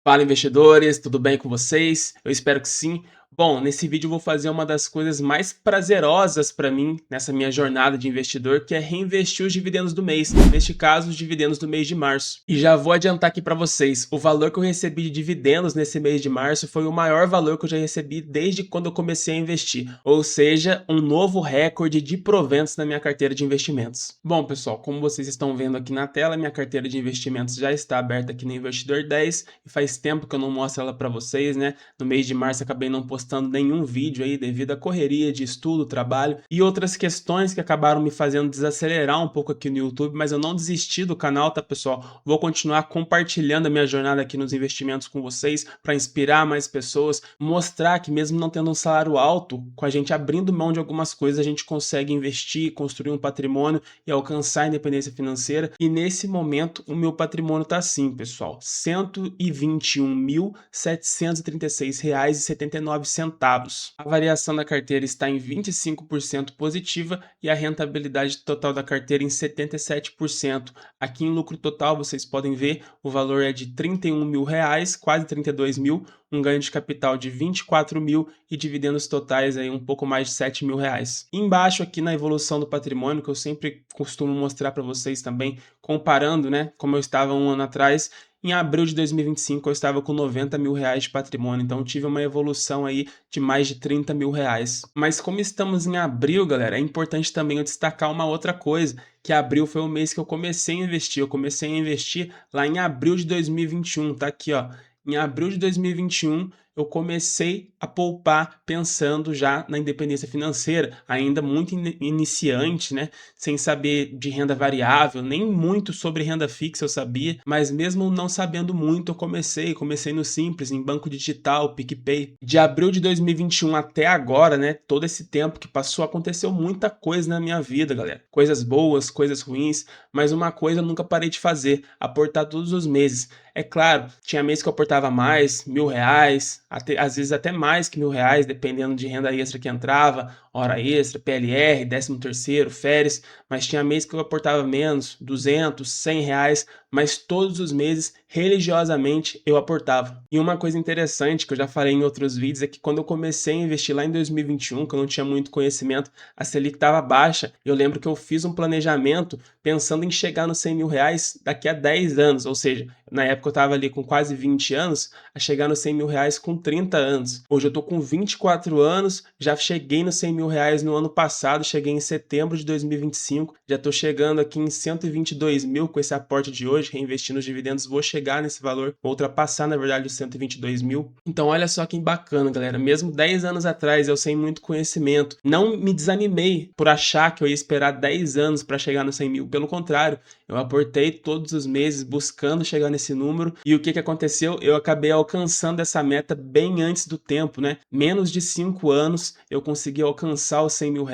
Fala, investidores, tudo bem com vocês? Eu espero que sim. Bom, nesse vídeo eu vou fazer uma das coisas mais prazerosas para mim nessa minha jornada de investidor, que é reinvestir os dividendos do mês, neste caso os dividendos do mês de março. E já vou adiantar aqui para vocês, o valor que eu recebi de dividendos nesse mês de março foi o maior valor que eu já recebi desde quando eu comecei a investir, ou seja, um novo recorde de proventos na minha carteira de investimentos. Bom, pessoal, como vocês estão vendo aqui na tela, minha carteira de investimentos já está aberta aqui no Investidor 10 e faz tempo que eu não mostro ela para vocês, né? No mês de março acabei não postando nenhum vídeo aí devido à correria de estudo, trabalho e outras questões que acabaram me fazendo desacelerar um pouco aqui no YouTube, mas eu não desisti do canal, tá, pessoal? Vou continuar compartilhando a minha jornada aqui nos investimentos com vocês para inspirar mais pessoas, mostrar que mesmo não tendo um salário alto, com a gente abrindo mão de algumas coisas, a gente consegue investir, construir um patrimônio e alcançar a independência financeira. E nesse momento o meu patrimônio tá assim, pessoal, R$ 121.736,79. A variação da carteira está em 25% positiva e a rentabilidade total da carteira em 77%. Aqui em lucro total vocês podem ver o valor é de R$ 31 mil, quase 32 mil, um ganho de capital de 24 mil e dividendos totais aí um pouco mais de 7 mil reais. E embaixo aqui na evolução do patrimônio, que eu sempre costumo mostrar para vocês também, comparando, né, como eu estava um ano atrás. Em abril de 2025 eu estava com 90 mil reais de patrimônio, então tive uma evolução aí de mais de 30 mil reais. Mas como estamos em abril, galera, é importante também eu destacar uma outra coisa, que abril foi o mês que eu comecei a investir. Eu comecei a investir lá em abril de 2021, tá aqui, ó. Em abril de 2021, eu comecei a poupar pensando já na independência financeira, ainda muito iniciante, né? Sem saber de renda variável, nem muito sobre renda fixa eu sabia, mas mesmo não sabendo muito, eu comecei no simples, em banco digital, PicPay. De abril de 2021 até agora, né? Todo esse tempo que passou, aconteceu muita coisa na minha vida, galera. Coisas boas, coisas ruins, mas uma coisa eu nunca parei de fazer, aportar todos os meses. É claro, tinha mês que eu aportava mais, R$ 1.000, às vezes até mais que R$ 1.000, dependendo de renda extra que entrava, hora extra, PLR, 13º, férias, mas tinha mês que eu aportava menos, 200, R$ 100, mas todos os meses, religiosamente, eu aportava. E uma coisa interessante que eu já falei em outros vídeos é que quando eu comecei a investir lá em 2021, que eu não tinha muito conhecimento, a Selic estava baixa. Eu lembro que eu fiz um planejamento pensando em chegar nos R$ 100 mil daqui a 10 anos, ou seja, na época eu estava ali com quase 20 anos, a chegar nos R$ 100 mil com 30 anos. Hoje eu tô com 24 anos, já cheguei nos R$ 100 mil no ano passado, cheguei em setembro de 2025, já tô chegando aqui em 122 mil com esse aporte de hoje, reinvestindo os dividendos, vou chegar nesse valor, vou ultrapassar na verdade os 122 mil. Então olha só que bacana, galera, mesmo 10 anos atrás eu sem muito conhecimento, não me desanimei por achar que eu ia esperar 10 anos para chegar nos 100 mil, pelo contrário, eu aportei todos os meses buscando chegar nesse número e o que aconteceu? Eu acabei alcançando essa meta bem antes do tempo, né? Menos de 5 anos eu consegui alcançar os R$ 100 mil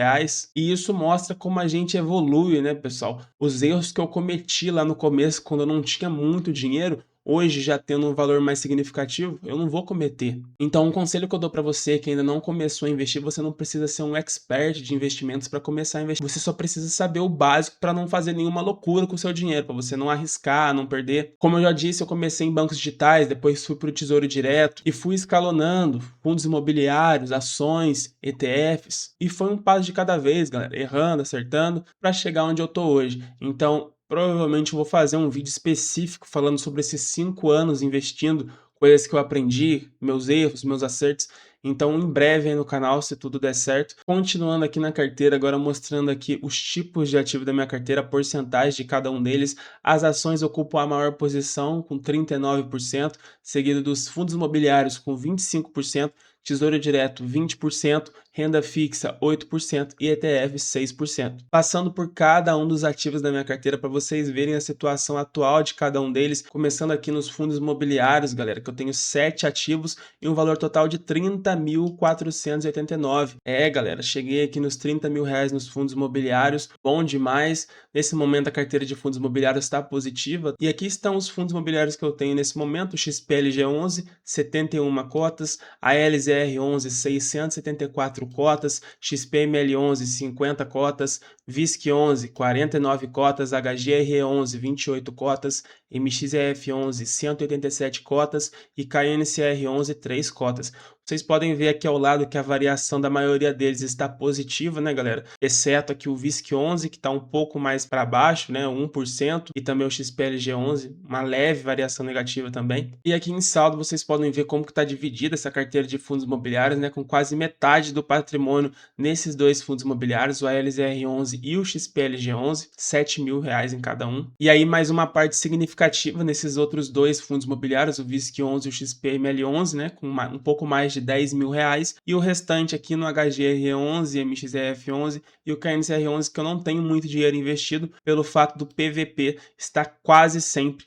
e isso mostra como a gente evolui, né, pessoal? Os erros que eu cometi lá no começo, quando eu não tinha muito dinheiro, hoje já tendo um valor mais significativo, eu não vou cometer. Então, um conselho que eu dou para você que ainda não começou a investir, você não precisa ser um expert de investimentos para começar a investir. Você só precisa saber o básico para não fazer nenhuma loucura com o seu dinheiro, para você não arriscar, não perder. Como eu já disse, eu comecei em bancos digitais, depois fui para o Tesouro Direto e fui escalonando fundos imobiliários, ações, ETFs, e foi um passo de cada vez, galera, errando, acertando, para chegar onde eu tô hoje. Então, provavelmente eu vou fazer um vídeo específico falando sobre esses 5 anos investindo, coisas que eu aprendi, meus erros, meus acertos. Então, em breve aí no canal, se tudo der certo. Continuando aqui na carteira, agora mostrando aqui os tipos de ativo da minha carteira, a porcentagem de cada um deles. As ações ocupam a maior posição, com 39%, seguido dos fundos imobiliários, com 25%, Tesouro Direto 20%, renda fixa 8% e ETF 6%. Passando por cada um dos ativos da minha carteira para vocês verem a situação atual de cada um deles, começando aqui nos fundos imobiliários, galera, que eu tenho 7 ativos e um valor total de 30.489. Galera, cheguei aqui nos 30 mil reais nos fundos imobiliários, bom demais. Nesse momento a carteira de fundos imobiliários está positiva e aqui estão os fundos imobiliários que eu tenho nesse momento: o XPLG11, 71 cotas, a LZR11, 674 4 cotas, XPML11 50 cotas, VISC11 49 cotas, HGRE11 28 cotas, MXEF11 187 cotas e KNCR11 3 cotas. Vocês podem ver aqui ao lado que a variação da maioria deles está positiva, né, galera? Exceto aqui o VISC11, que está um pouco mais para baixo, né, 1%, e também o XPLG11, uma leve variação negativa também. E aqui em saldo vocês podem ver como que está dividida essa carteira de fundos imobiliários, né, com quase metade do patrimônio nesses dois fundos imobiliários, o ALZR11 e o XPLG11, R$7.000 em cada um. E aí mais uma parte significativa nesses outros dois fundos imobiliários, o VISC11 e o XPML11, né, com um pouco mais de R$10.000, e o restante aqui no HGR11, MXEF11 e o KNCR11, que eu não tenho muito dinheiro investido pelo fato do PVP estar quase sempre,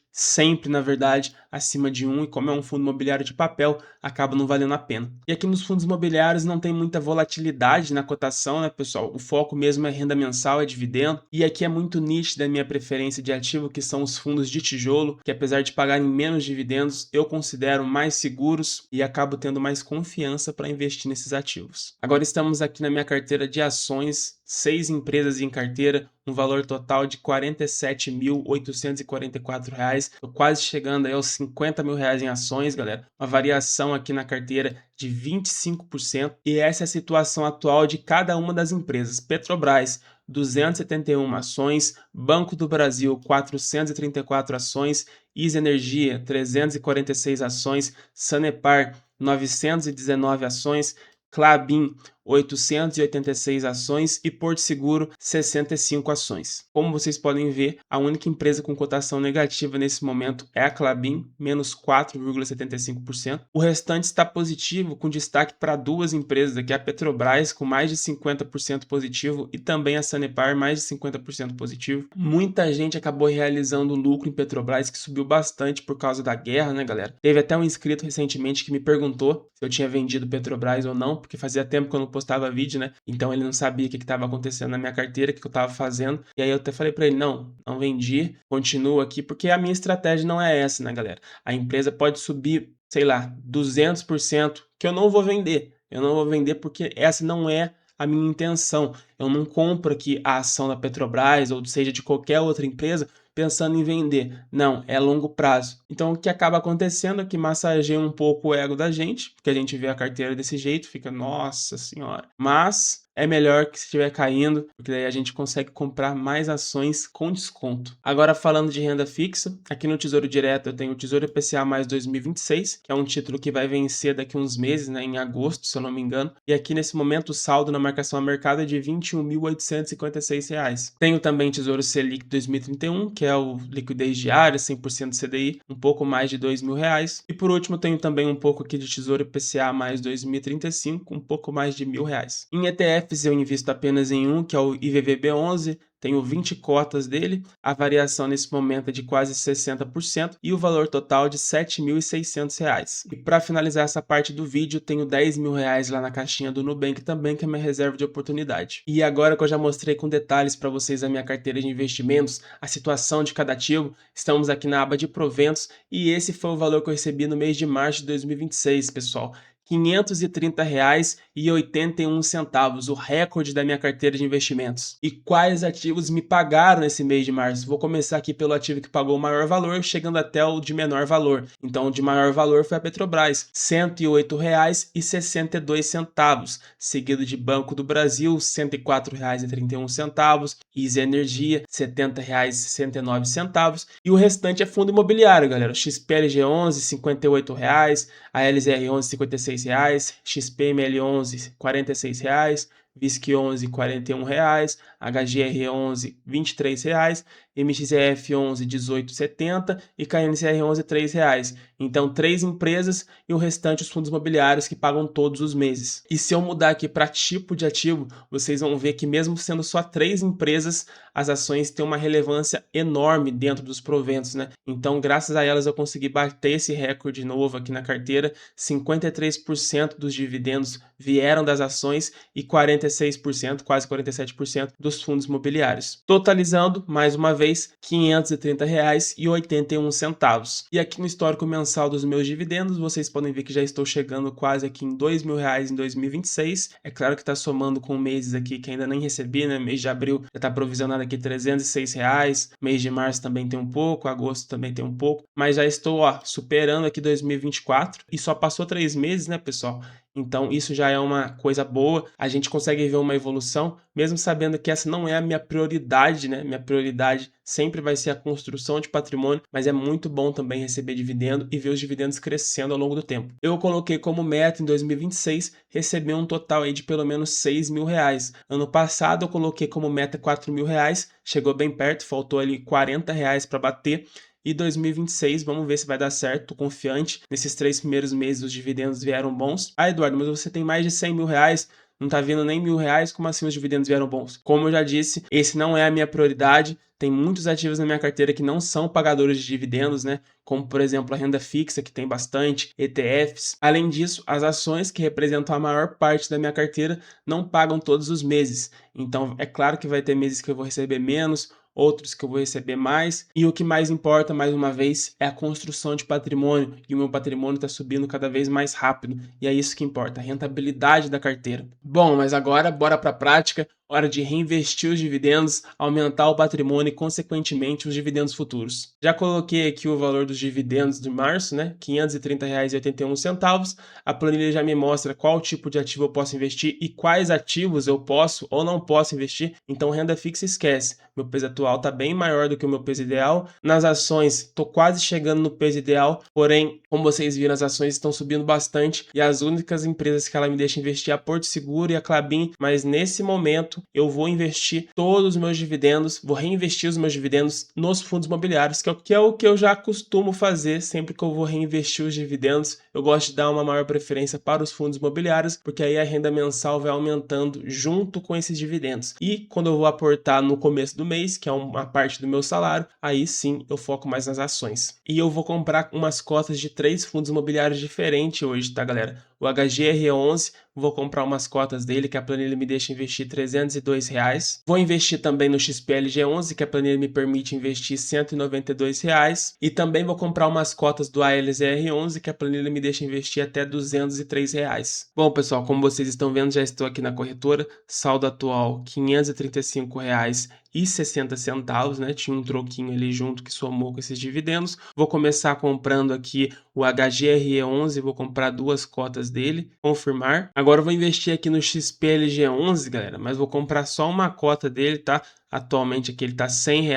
na verdade, acima de 1, e como é um fundo imobiliário de papel, acaba não valendo a pena. E aqui nos fundos imobiliários não tem muita volatilidade na cotação, né, pessoal? O foco mesmo é renda mensal, é dividendo, e aqui é muito nítida a minha preferência de ativo, que são os fundos de tijolo, que apesar de pagarem menos dividendos, eu considero mais seguros e acabo tendo mais confiança para investir nesses ativos. Agora estamos aqui na minha carteira de ações, 6 empresas em carteira, um valor total de R$47.844, tô quase chegando aí aos R$50.000 em ações, galera. Uma variação aqui na carteira de 25%, e essa é a situação atual de cada uma das empresas. Petrobras, 271 ações, Banco do Brasil, 434 ações, ISA Energia, 346 ações, Sanepar, 919 ações, Klabin, 886 ações e Porto Seguro, 65 ações. Como vocês podem ver, a única empresa com cotação negativa nesse momento é a Klabin, menos 4,75%. O restante está positivo, com destaque para duas empresas aqui, a Petrobras, com mais de 50% positivo, e também a Sanepar, mais de 50% positivo. Muita gente acabou realizando lucro em Petrobras, que subiu bastante por causa da guerra, né, galera? Teve até um inscrito recentemente que me perguntou se eu tinha vendido Petrobras ou não, porque fazia tempo que eu não postava vídeo, né? Então ele não sabia o que estava acontecendo na minha carteira, o que eu estava fazendo. E aí eu até falei para ele, não vendi, continuo aqui, porque a minha estratégia não é essa, né, galera? A empresa pode subir, sei lá, 200%, que eu não vou vender. Eu não vou vender porque essa não é a minha intenção. Eu não compro aqui a ação da Petrobras ou seja de qualquer outra empresa pensando em vender. Não, é longo prazo. Então o que acaba acontecendo é que massageia um pouco o ego da gente, porque a gente vê a carteira desse jeito, fica, nossa senhora. Mas é melhor que se estiver caindo, porque daí a gente consegue comprar mais ações com desconto. Agora falando de renda fixa, aqui no Tesouro Direto eu tenho o Tesouro IPCA mais 2026, que é um título que vai vencer daqui uns meses, né, em agosto, se eu não me engano. E aqui nesse momento o saldo na marcação a mercado é de R$ 21.856. Tenho também Tesouro Selic 2031, que é o liquidez diária, 100% CDI, um pouco mais de R$2.000. E por último tenho também um pouco aqui de Tesouro IPCA mais 2035, um pouco mais de R$1.000. Em ETF eu invisto apenas em um, que é o IVVB11, tenho 20 cotas dele, a variação nesse momento é de quase 60% e o valor total de R$ 7.600. E para finalizar essa parte do vídeo, tenho R$10.000 lá na caixinha do Nubank também, que é minha reserva de oportunidade. E agora que eu já mostrei com detalhes para vocês a minha carteira de investimentos, a situação de cada ativo, estamos aqui na aba de proventos e esse foi o valor que eu recebi no mês de março de 2026, pessoal. R$ 530,81, o recorde da minha carteira de investimentos. E quais ativos me pagaram nesse mês de março? Vou começar aqui pelo ativo que pagou o maior valor, chegando até o de menor valor. Então, o de maior valor foi a Petrobras, R$ 108,62, seguido de Banco do Brasil, R$ 104,31, ISA Energia, R$ 70,69, e o restante é fundo imobiliário, galera. O XPLG11, R$ 58,00, a LZR11, R$ 56,00, XPML11, R$ 46,00, VISC11, R$ 41,00, HGR11, R$ 23,00, MXEF11, R$ 18,70 e KNCR11, R$ 3,00. Então, 3 empresas e o restante os fundos imobiliários que pagam todos os meses. E se eu mudar aqui para tipo de ativo, vocês vão ver que mesmo sendo só 3 empresas, as ações têm uma relevância enorme dentro dos proventos, né? Então, graças a elas eu consegui bater esse recorde novo aqui na carteira. 53% dos dividendos vieram das ações e 43% 46%, quase 47% dos fundos imobiliários, totalizando, mais uma vez, R$ 530,81. E aqui no histórico mensal dos meus dividendos, vocês podem ver que já estou chegando quase aqui em R$ 2.000 em 2026. É claro que está somando com meses aqui que ainda nem recebi, né? Mês de abril já está provisionado aqui R$ 306, mês de março também tem um pouco, agosto também tem um pouco, mas já estou, ó, superando aqui 2024 e só passou 3 meses, né, pessoal? Então isso já é uma coisa boa, a gente consegue ver uma evolução, mesmo sabendo que essa não é a minha prioridade, né? Minha prioridade sempre vai ser a construção de patrimônio, mas é muito bom também receber dividendo e ver os dividendos crescendo ao longo do tempo. Eu coloquei como meta em 2026 receber um total aí de pelo menos R$ 6.000. Ano passado eu coloquei como meta R$ 4.000, chegou bem perto, faltou ali R$ 40 para bater. E 2026, vamos ver se vai dar certo, tô confiante. Nesses 3 primeiros meses os dividendos vieram bons. Ah, Eduardo, mas você tem mais de R$ 100.000, não tá vindo nem R$ 1.000, como assim os dividendos vieram bons? Como eu já disse, esse não é a minha prioridade. Tem muitos ativos na minha carteira que não são pagadores de dividendos, né? Como, por exemplo, a renda fixa, que tem bastante, ETFs. Além disso, as ações, que representam a maior parte da minha carteira, não pagam todos os meses. Então, é claro que vai ter meses que eu vou receber menos, outros que eu vou receber mais, e o que mais importa, mais uma vez, é a construção de patrimônio, e o meu patrimônio está subindo cada vez mais rápido, e é isso que importa, a rentabilidade da carteira. Bom, mas agora, bora para a prática, hora de reinvestir os dividendos, aumentar o patrimônio e, consequentemente, os dividendos futuros. Já coloquei aqui o valor dos dividendos de março, né? R$ 530,81. A planilha já me mostra qual tipo de ativo eu posso investir e quais ativos eu posso ou não posso investir. Então, renda fixa esquece. Meu peso atual está bem maior do que o meu peso ideal. Nas ações, estou quase chegando no peso ideal, porém, como vocês viram, as ações estão subindo bastante e as únicas empresas que ela me deixa investir é a Porto Seguro e a Klabin, mas nesse momento eu vou investir todos os meus dividendos, vou reinvestir os meus dividendos nos fundos imobiliários, que é o que eu já costumo fazer sempre que eu vou reinvestir os dividendos. Eu gosto de dar uma maior preferência para os fundos imobiliários, porque aí a renda mensal vai aumentando junto com esses dividendos. E quando eu vou aportar no começo do mês, que é uma parte do meu salário, aí sim eu foco mais nas ações. E eu vou comprar umas cotas de 3 fundos imobiliários diferentes hoje, tá, galera? O HGRE11, vou comprar umas cotas dele, que a planilha me deixa investir R$ 302. Vou investir também no XPLG11, que a planilha me permite investir R$ 192. E também vou comprar umas cotas do ALZR11, que a planilha me deixa investir até R$ 203. Bom, pessoal, como vocês estão vendo, já estou aqui na corretora. Saldo atual R$ 535,60, né? Tinha um troquinho ali junto que somou com esses dividendos. Vou começar comprando aqui o HGRE11, vou comprar 2 cotas dele, confirmar. Agora eu vou investir aqui no XPLG11, galera, mas vou comprar só uma cota dele, tá? Atualmente aqui ele está R$ 100,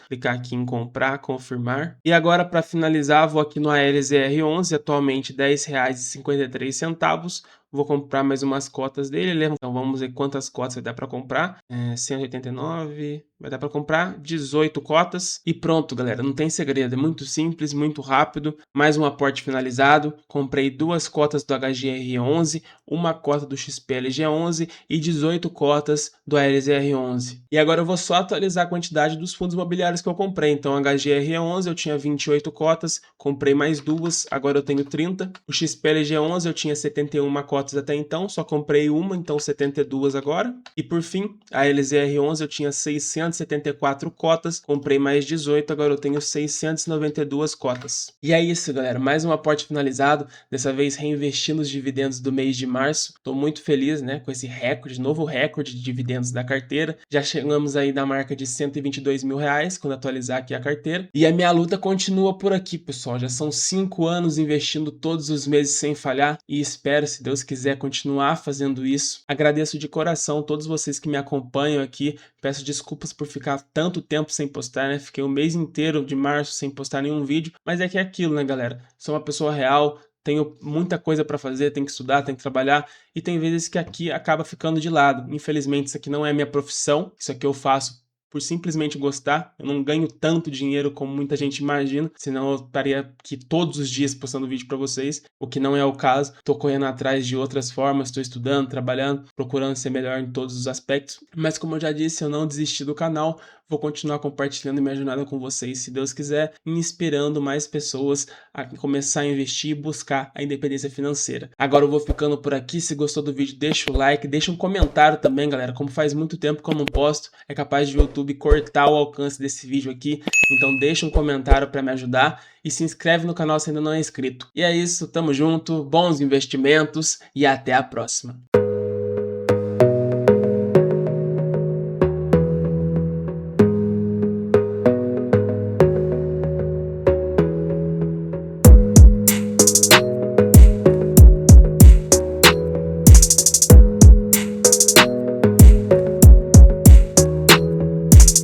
clicar aqui em comprar, confirmar. E agora para finalizar, vou aqui no ALZR11, atualmente R$ 10,53. Vou comprar mais umas cotas dele, então vamos ver quantas cotas vai dar para comprar. 189, vai dar para comprar 18 cotas e pronto, galera, não tem segredo, é muito simples, muito rápido. Mais um aporte finalizado, comprei 2 cotas do HGR11, uma cota do XPLG11 e 18 cotas do ALZR11. E agora eu vou só atualizar a quantidade dos fundos imobiliários que eu comprei. Então, HGR11 eu tinha 28 cotas, comprei mais 2, agora eu tenho 30. O XPLG11 eu tinha 71 cotas até então, só comprei uma, então 72 agora. E por fim, a LZR11 eu tinha 674 cotas, comprei mais 18, agora eu tenho 692 cotas. E é isso, galera, mais um aporte finalizado, dessa vez reinvestindo os dividendos do mês de março. Estou muito feliz, né, com esse recorde, novo recorde de dividendos da carteira. Já chegamos aí na marca de R$ 122.000 quando atualizar aqui a carteira. E a minha luta continua por aqui, pessoal. Já são 5 anos investindo todos os meses sem falhar e espero, se Deus quiser, continuar fazendo isso. Agradeço de coração todos vocês que me acompanham aqui. Peço desculpas por ficar tanto tempo sem postar, né? Fiquei o mês inteiro de março sem postar nenhum vídeo, mas é que é aquilo, né, galera? Sou uma pessoa real, tenho muita coisa para fazer, tenho que estudar, tenho que trabalhar e tem vezes que aqui acaba ficando de lado. Infelizmente, isso aqui não é minha profissão, isso aqui eu faço por simplesmente gostar. Eu não ganho tanto dinheiro como muita gente imagina, senão eu estaria aqui todos os dias postando vídeo para vocês, o que não é o caso. Tô correndo atrás de outras formas, estou estudando, trabalhando, procurando ser melhor em todos os aspectos. Mas como eu já disse, eu não desisti do canal, vou continuar compartilhando minha jornada com vocês, se Deus quiser, e inspirando mais pessoas a começar a investir e buscar a independência financeira. Agora eu vou ficando por aqui. Se gostou do vídeo, deixa o like, deixa um comentário também, galera. Como faz muito tempo que eu não posto, é capaz de o YouTube cortar o alcance desse vídeo aqui. Então deixa um comentário para me ajudar e se inscreve no canal se ainda não é inscrito. E é isso, tamo junto, bons investimentos e até a próxima.